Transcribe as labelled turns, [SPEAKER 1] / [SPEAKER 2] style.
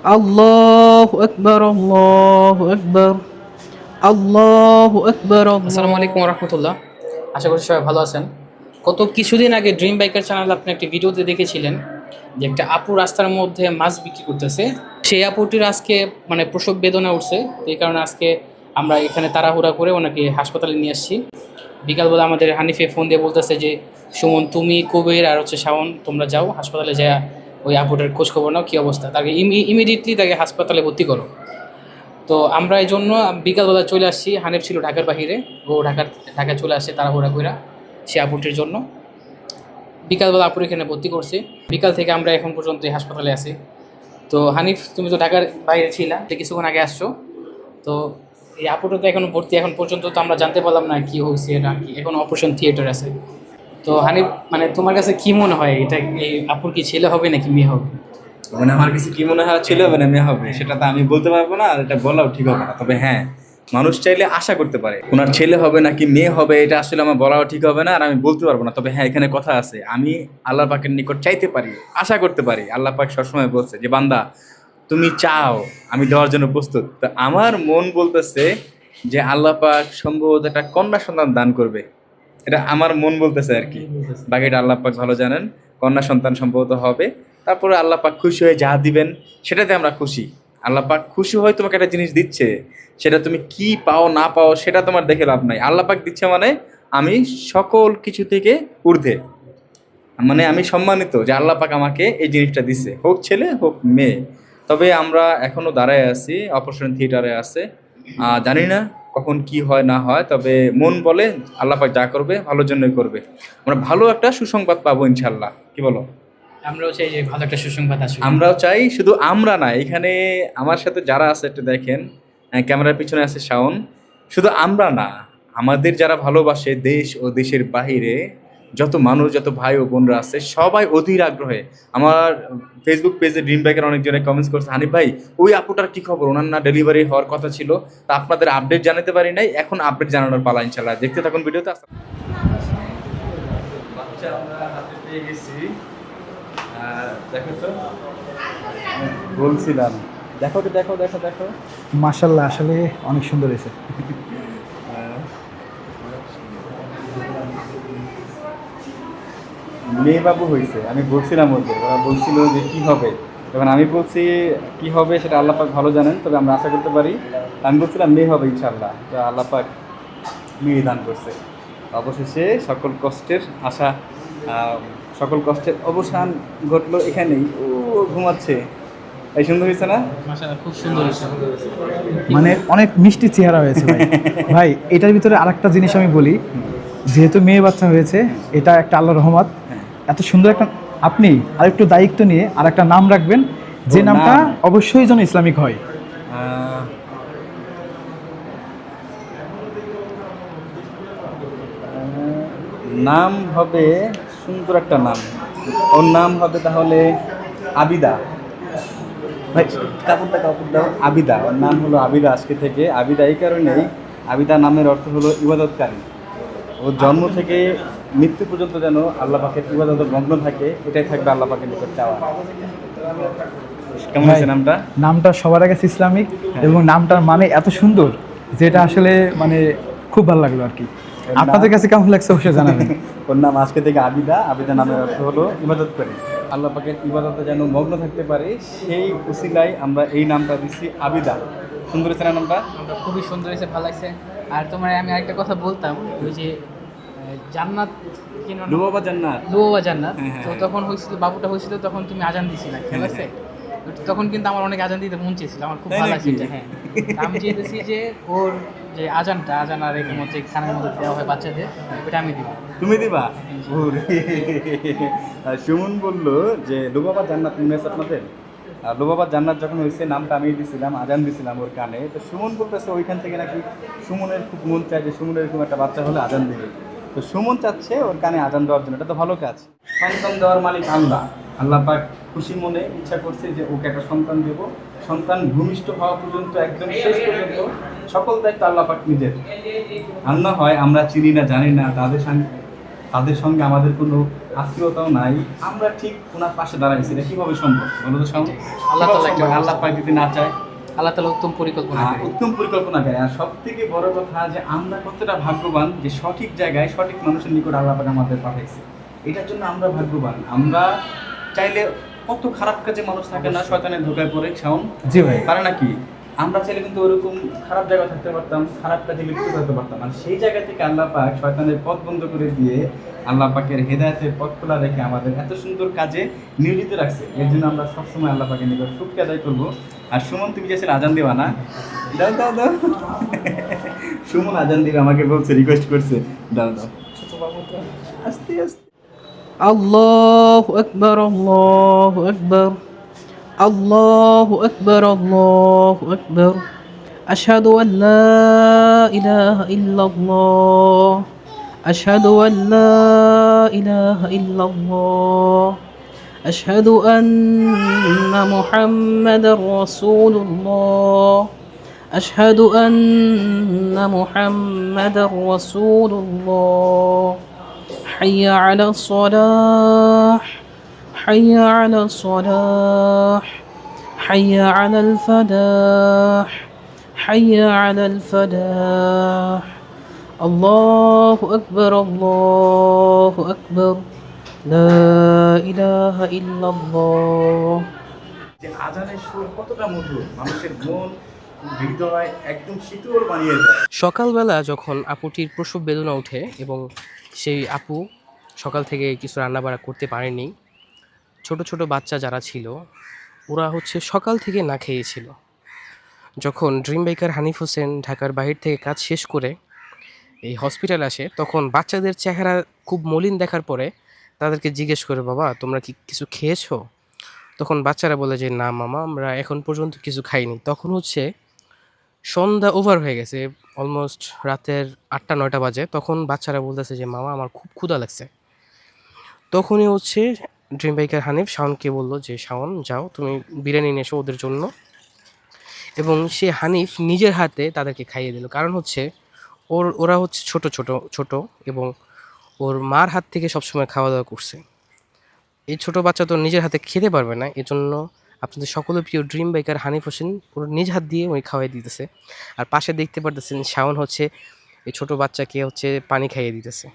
[SPEAKER 1] আল্লাহু আকবার, আল্লাহু আকবার, আল্লাহু আকবার।
[SPEAKER 2] আসসালামু আলাইকুম রহমতুল্লাহ। আশা করি সবাই ভালো আছেন। গত কিছুদিন আগে ড্রিম বাইকার চ্যানেল আপনি একটি ভিডিওতে দেখেছিলেন যে একটা আপু রাস্তার মধ্যে মাছ বিক্রি করতেছে। সেই আপুটির আজকে মানে প্রসব বেদনা উঠছে, তো এই কারণে আজকে আমরা এখানে তাড়াহুড়া করে ওনাকে হাসপাতালে নিয়ে আসছি। বিকালবেলা আমাদের হানিফে ফোন দিয়ে বলতেছে যে সুমন, তুমি, কবির আর হচ্ছে শাওন তোমরা যাও হাসপাতালে, যা ওই আপুটার খোঁজ খবর নাও, কী অবস্থা, তাকে ইমিডিয়েটলি তাকে হাসপাতালে ভর্তি করো। তো আমরা এই জন্য বিকালবেলা চলে আসছি। হানিফ ছিল ঢাকার বাহিরে, ও ঢাকায় চলে আসছে তাড়াহুড়া কইরা সে আপুটির জন্য। বিকালবেলা আপুর এখানে ভর্তি করছি। বিকাল থেকে আমরা এখন পর্যন্ত এই হাসপাতালে আছি। তো হানিফ, তুমি তো ঢাকার বাইরে ছিলা, তো কিছুক্ষণ আগে আসছো। তো এই আপুটা তো এখনো ভর্তি, এখন পর্যন্ত তো আমরা জানতে পারলাম না কি হয়েছে না কি, এখন অপারেশন থিয়েটার আছে। তো হানিফ, মানে তোমার কাছে কি মনে হয়, এটা এই আপুর কি ছেলে হবে নাকি মেয়ে হবে?
[SPEAKER 3] মানে আমার কাছে কি মনে হয়, ছেলে হবে না মেয়ে হবে সেটা তো আমি বলতে পারবো না, আর এটা বলাও ঠিক হবে না। তবে হ্যাঁ, মানুষ চাইলে আশা করতে পারে ওনার ছেলে হবে নাকি মেয়ে হবে, এটা আসলে আমার বলাও ঠিক হবে না, আর আমি বলতে পারবো না। তবে হ্যাঁ, এখানে কথা আছে, আমি আল্লাহ পাকের নিকট চাইতে পারি, আশা করতে পারি। আল্লাহ পাক সবসময় বলছে যে বান্দা তুমি চাও, আমি দেওয়ার জন্য প্রস্তুত। তো আমার মন বলতেছে যে আল্লাহ পাক সম্ভবত একটা কন্যা সন্তান দান করবে, এটা আমার মন বলতেছে আর কি। বাকিটা আল্লাহ পাক ভালো জানেন। কন্যা সন্তান সম্ভবত হবে। তারপরে আল্লাহ পাক খুশি হয়ে যা দিবেন সেটাতে আমরা খুশি। আল্লাহ পাক খুশি হয়ে তোমাকে একটা জিনিস দিচ্ছে, সেটা তুমি কি পাও না পাও সেটা তোমার দেখে লাভ নাই। আল্লাহ পাক দিচ্ছে মানে আমি সকল কিছু থেকে ঊর্ধ্বে, মানে আমি সম্মানিত যে আল্লাহ পাক আমাকে এই জিনিসটা দিচ্ছে, হোক ছেলে হোক মেয়ে। তবে আমরা এখনো দাঁড়ায় আছি, অপারেশন থিয়েটারে আছে। জানি না কখন কি হয় না হয়, তবে মন বলে আল্লাহ পাক যা করবে ভালোর জন্যই করবে। আমরা ভালো একটা সুসংবাদ পাবো ইনশাল্লাহ, কি বলো?
[SPEAKER 2] আমরাও চাই যে ভালো একটা সুসংবাদ আসুক।
[SPEAKER 3] আমরাও চাই, শুধু আমরা না, এখানে আমার সাথে যারা আছে একটু দেখেন, ক্যামেরার পিছনে আছে শাওন। শুধু আমরা না, আমাদের যারা ভালোবাসে দেশ ও দেশের বাহিরে যত মানুষ, যত ভাই ও বোনরা আছে, সবাই অধীর আগ্রহে আমার ফেসবুক পেজে ড্রিম বাইকের অনেকজনে কমেন্টস করছে, হানিফ ভাই ওই আপুটার কি খবর, ওনার না ডেলিভারি হওয়ার কথা ছিল, তা আপনাদের আপডেট জানাতে পারি নাই, এখন আপডেট জানানোর পালা। ইনশাল্লাহ দেখতে থাকুন ভিডিওতে। বাচ্চা আমরা হাতে পেয়ে গেছি। দেখো তো, বলছিলাম, দেখো তো, দেখো দেখো দেখো।
[SPEAKER 1] মাশাআল্লাহ, আসলে অনেক সুন্দর হয়েছে।
[SPEAKER 3] মেয়ে বাবু হয়েছে। আমি বলছিলাম ওদের, ওরা বলছিল যে কি হবে, তখন আমি বলছি কি হবে সেটা আল্লাহ পাক ভালো জানেন, তবে আমরা আশা করতে পারি। আমি বলছিলাম মেয়ে হবে ইনশাল্লাহ, তো আল্লাহ পাক মেয়ে দান করছে। অবশেষে সকল কষ্টের আশা, সকল কষ্টের অবসান ঘটলো এখানেই। ও ঘুমাচ্ছে, এই সুন্দর হয়েছে না?
[SPEAKER 2] মাশাআল্লাহ, খুব সুন্দর হয়েছে।
[SPEAKER 1] মানে অনেক মিষ্টি চেহারা হয়েছে ভাই। ভাই, এটার ভিতরে আরেকটা জিনিস আমি বলি, যেহেতু মেয়ে বাচ্চা হয়েছে, এটা একটা আল্লাহর রহমত। এত সুন্দর একটা, আপনি আরেকটু দায়িত্ব নিয়ে আরেকটা নাম রাখবেন, যে
[SPEAKER 3] ও,
[SPEAKER 1] নামটা
[SPEAKER 3] নাম।
[SPEAKER 1] অবশ্যই যেন ইসলামিক হয়।
[SPEAKER 3] আহ, নাম হবে সুন্দর একটা নাম। ওর নাম হবে তাহলে আবিদা।
[SPEAKER 1] ভাই,
[SPEAKER 3] কাপড়টা কাপড় দাও। আবিদা, ওর নাম হলো আবিদা আজকে থেকে। আবিদা এই কারণেই, আবিদা নামের অর্থ হলো ইবাদতকারী। ওর জন্ম থেকে মৃত্যু পর্যন্ত যেন আল্লাহ পাকের ইবাদতে মগ্ন থাকে, এটাই থাকবে আল্লাহ পাকের নিকট চাওয়া। কেমন
[SPEAKER 1] ভাই,
[SPEAKER 3] আছে নামটা?
[SPEAKER 1] নামটা সবার আগে ইসলামিক, এবং নামটার মানে এত সুন্দর, যেটা আসলে মানে খুব ভালো লাগলো আর কি। আপনাদের কাছে কেমন লাগছে অবশ্যই জানাবেন।
[SPEAKER 3] ওর নাম আজকে থেকে আবিদা। আবিদা নামের অর্থ হলো ইবাদত করি। আল্লাহ পাকের ইবাদতে যেন মগ্ন থাকতে পারে, সেই উসিলায় আমরা এই নামটা দিচ্ছি আবিদা। সুন্দর হয়েছে না নামটা?
[SPEAKER 2] আমরা খুবই সুন্দর হয়েছে, ভালো লাগছে। আর তোমার আমি আরেকটা কথা বলতাম, ওই যে জান্নাত, কি নাম?
[SPEAKER 3] লুবাবা জান্নাত।
[SPEAKER 2] লুবাবা জান্নাত।
[SPEAKER 3] হ্যাঁ, হ্যাঁ,
[SPEAKER 2] তো
[SPEAKER 3] হ্যাঁ।
[SPEAKER 2] তখন হয়েছিল, বাবুটা হয়েছিল, তখন তুমি আজান দিছিলা, খেয়াল আছে? তখন কিন্তু আমার অনেক আজান দিতে মন চেয়েছিল, আমার খুব
[SPEAKER 3] তাই
[SPEAKER 2] ভালো লাগছে
[SPEAKER 3] নাকি?
[SPEAKER 2] এটা। হ্যাঁ, তা আমি চেয়েছি যে ওর যে আজান আর এরকম হচ্ছে খানার মধ্যে দেওয়া হয় বাচ্চাদের, ওটা আমি দিব।
[SPEAKER 3] তুমি দিবা? ওরে। সুমন বললো যে লুবাবা জান্নাত মনে আছে আপনাদের? আর লুবাবা জান্নাত যখন হয়েছে, নামটা আমি দিছিলাম, আজান দিছিলাম ওর কানে। তো সুমন বলতেছে ওইখান থেকে নাকি সুমনের খুব মন চায় যে সুমনের এরকম একটা বাচ্চা হলে আজান দেবে। তো সুমন চাচ্ছে ওর কানে আজান দেওয়ার জন্য, এটা তো ভালো কাজ। সন্তান দেওয়ার মালিক আল্লাহ। আল্লাহ পাক খুশি মনে ইচ্ছা করছে যে ওকে একটা সন্তান দেব। সন্তান ভূমিষ্ঠ হওয়া পর্যন্ত, একদম শেষ পর্যন্ত সকল দায়িত্ব আল্লাহ পাক নিজের। আর না হয় আমরা চিনি না জানি না, তাদের সঙ্গে আমাদের কোনো আত্মীয়তাও নাই, আমরা ঠিক ওনার পাশে দাঁড়াইছি, এটা কিভাবে সম্ভব বলো তো শাওন?
[SPEAKER 2] আল্লাহ তাআলা একটা
[SPEAKER 3] আল্লাহ পাক যদি না চায়,
[SPEAKER 2] আল্লাহ তাআলা উত্তম পরিকল্পনা করে।
[SPEAKER 3] উত্তম পরিকল্পনা করে। আর সব থেকে বড় কথা যে আমরা কতটা ভাগ্যবান যে সঠিক জায়গায় সঠিক মানুষের নিকট আল্লাহ পাক আমাদের পাঠাইছে, এটার জন্য আমরা ভাগ্যবান। আমরা চাইলে কত খারাপ কাজে মানুষ থাকে না শয়তানের ধোকায় পড়ে শাওন,
[SPEAKER 1] জি ভাই।
[SPEAKER 3] পারে নাকি? আমরা চাইলে কিন্তু ওরকম খারাপ জায়গায় থাকতে পারতাম, খারাপ কাজে লিপ্ত হতে পারতাম। আর সেই জায়গা থেকে আল্লাহ পাক শয়তানের পথ বন্ধ করে দিয়ে আল্লাহ পাকের হেদায়েতের পথ খোলা রেখে আমাদের এত সুন্দর কাজে নিয়োজিত রাখছে। এর জন্য আমরা সবসময় আল্লাহ পাকের নিকট শুকরিয়া আদায় করবো। আর সুমন, তুমি চাইছিলে আজান দেবা না? দাও দাও দাও। সুমন আজান দিবে, আমাকে বলছে, রিকোয়েস্ট করছে, দাও দাও। আস্তে আস্তে।
[SPEAKER 2] আল্লাহু আকবার, আল্লাহু আকবার, আল্লাহু আকবার, আল্লাহু আকবার। আশহাদু আল লা ইলাহা ইল্লাল্লাহ, আশহাদু আল লা ইলাহা ইল্লাল্লাহ, আশহাদু আন্না মুহাম্মাদার রাসূলুল্লাহ, আশহাদু আন্না মুহাম্মাদার রাসূলুল্লাহ। حي على الصلاح، حي على الصلاح، حي على الفلاح، حي على الفلاح. الله أكبر، الله أكبر، لا إله إلا الله.
[SPEAKER 3] যে আজানের সুর কতটা মধুর, মানুষের মন হৃদয় একদম শীতল বানিয়ে দেয়।
[SPEAKER 2] সকালবেলা যখন আপুটির প্রসব বেদনা ওঠে এবং সেই আপু সকাল থেকে কিছু রান্নাবাড়া করতে পারেনি, ছোট ছোট বাচ্চা যারা ছিল ওরা সকাল থেকে না খেয়েছিল। যখন ড্রিম বাইকার হানিফ হোসেন ঢাকার বাহির থেকে কাজ শেষ করে এই হসপিটাল আসে, তখন বাচ্চাদের চেহারা খুব মলিন দেখার পরে তাদেরকে জিজ্ঞেস করে, বাবা তোমরা কি কিছু খেয়েছো? তখন বাচ্চারা বলে যে না মামা, আমরা এখন পর্যন্ত কিছু খাইনি। তখন সন্ধ্যা ওভার হয়ে গেছে, অলমোস্ট রাতের ৮টা-৯টা বাজে। তখন বাচ্চারা বলতেছে যে মামা আমার খুব ক্ষুধা লাগছে। তখনই ড্রিম বাইকার হানিফ শাওনকে বলল যে শাওন যাও তুমি বিরিয়ানি নিয়ে এসো ওদের জন্য, এবং সে হানিফ নিজের হাতে তাদেরকে খাইয়ে দিল। কারণ ওরা ছোট ছোট ছোট এবং ওর মার হাত থেকে সবসময় খাওয়া দাওয়া করছে। এই ছোট বাচ্চা তো নিজের হাতে খেতে পারবে না, এজন্য আপনাদের সকলের প্রিয় ড্রিম বাইকার হানিফ হোসেন ওর নিজ হাত দিয়ে উনি খাওয়াই দিতেছে। আর পাশে দেখতে পারতেছেন শাওন এই ছোট বাচ্চাকে পানি খাইয়ে দিতেছে।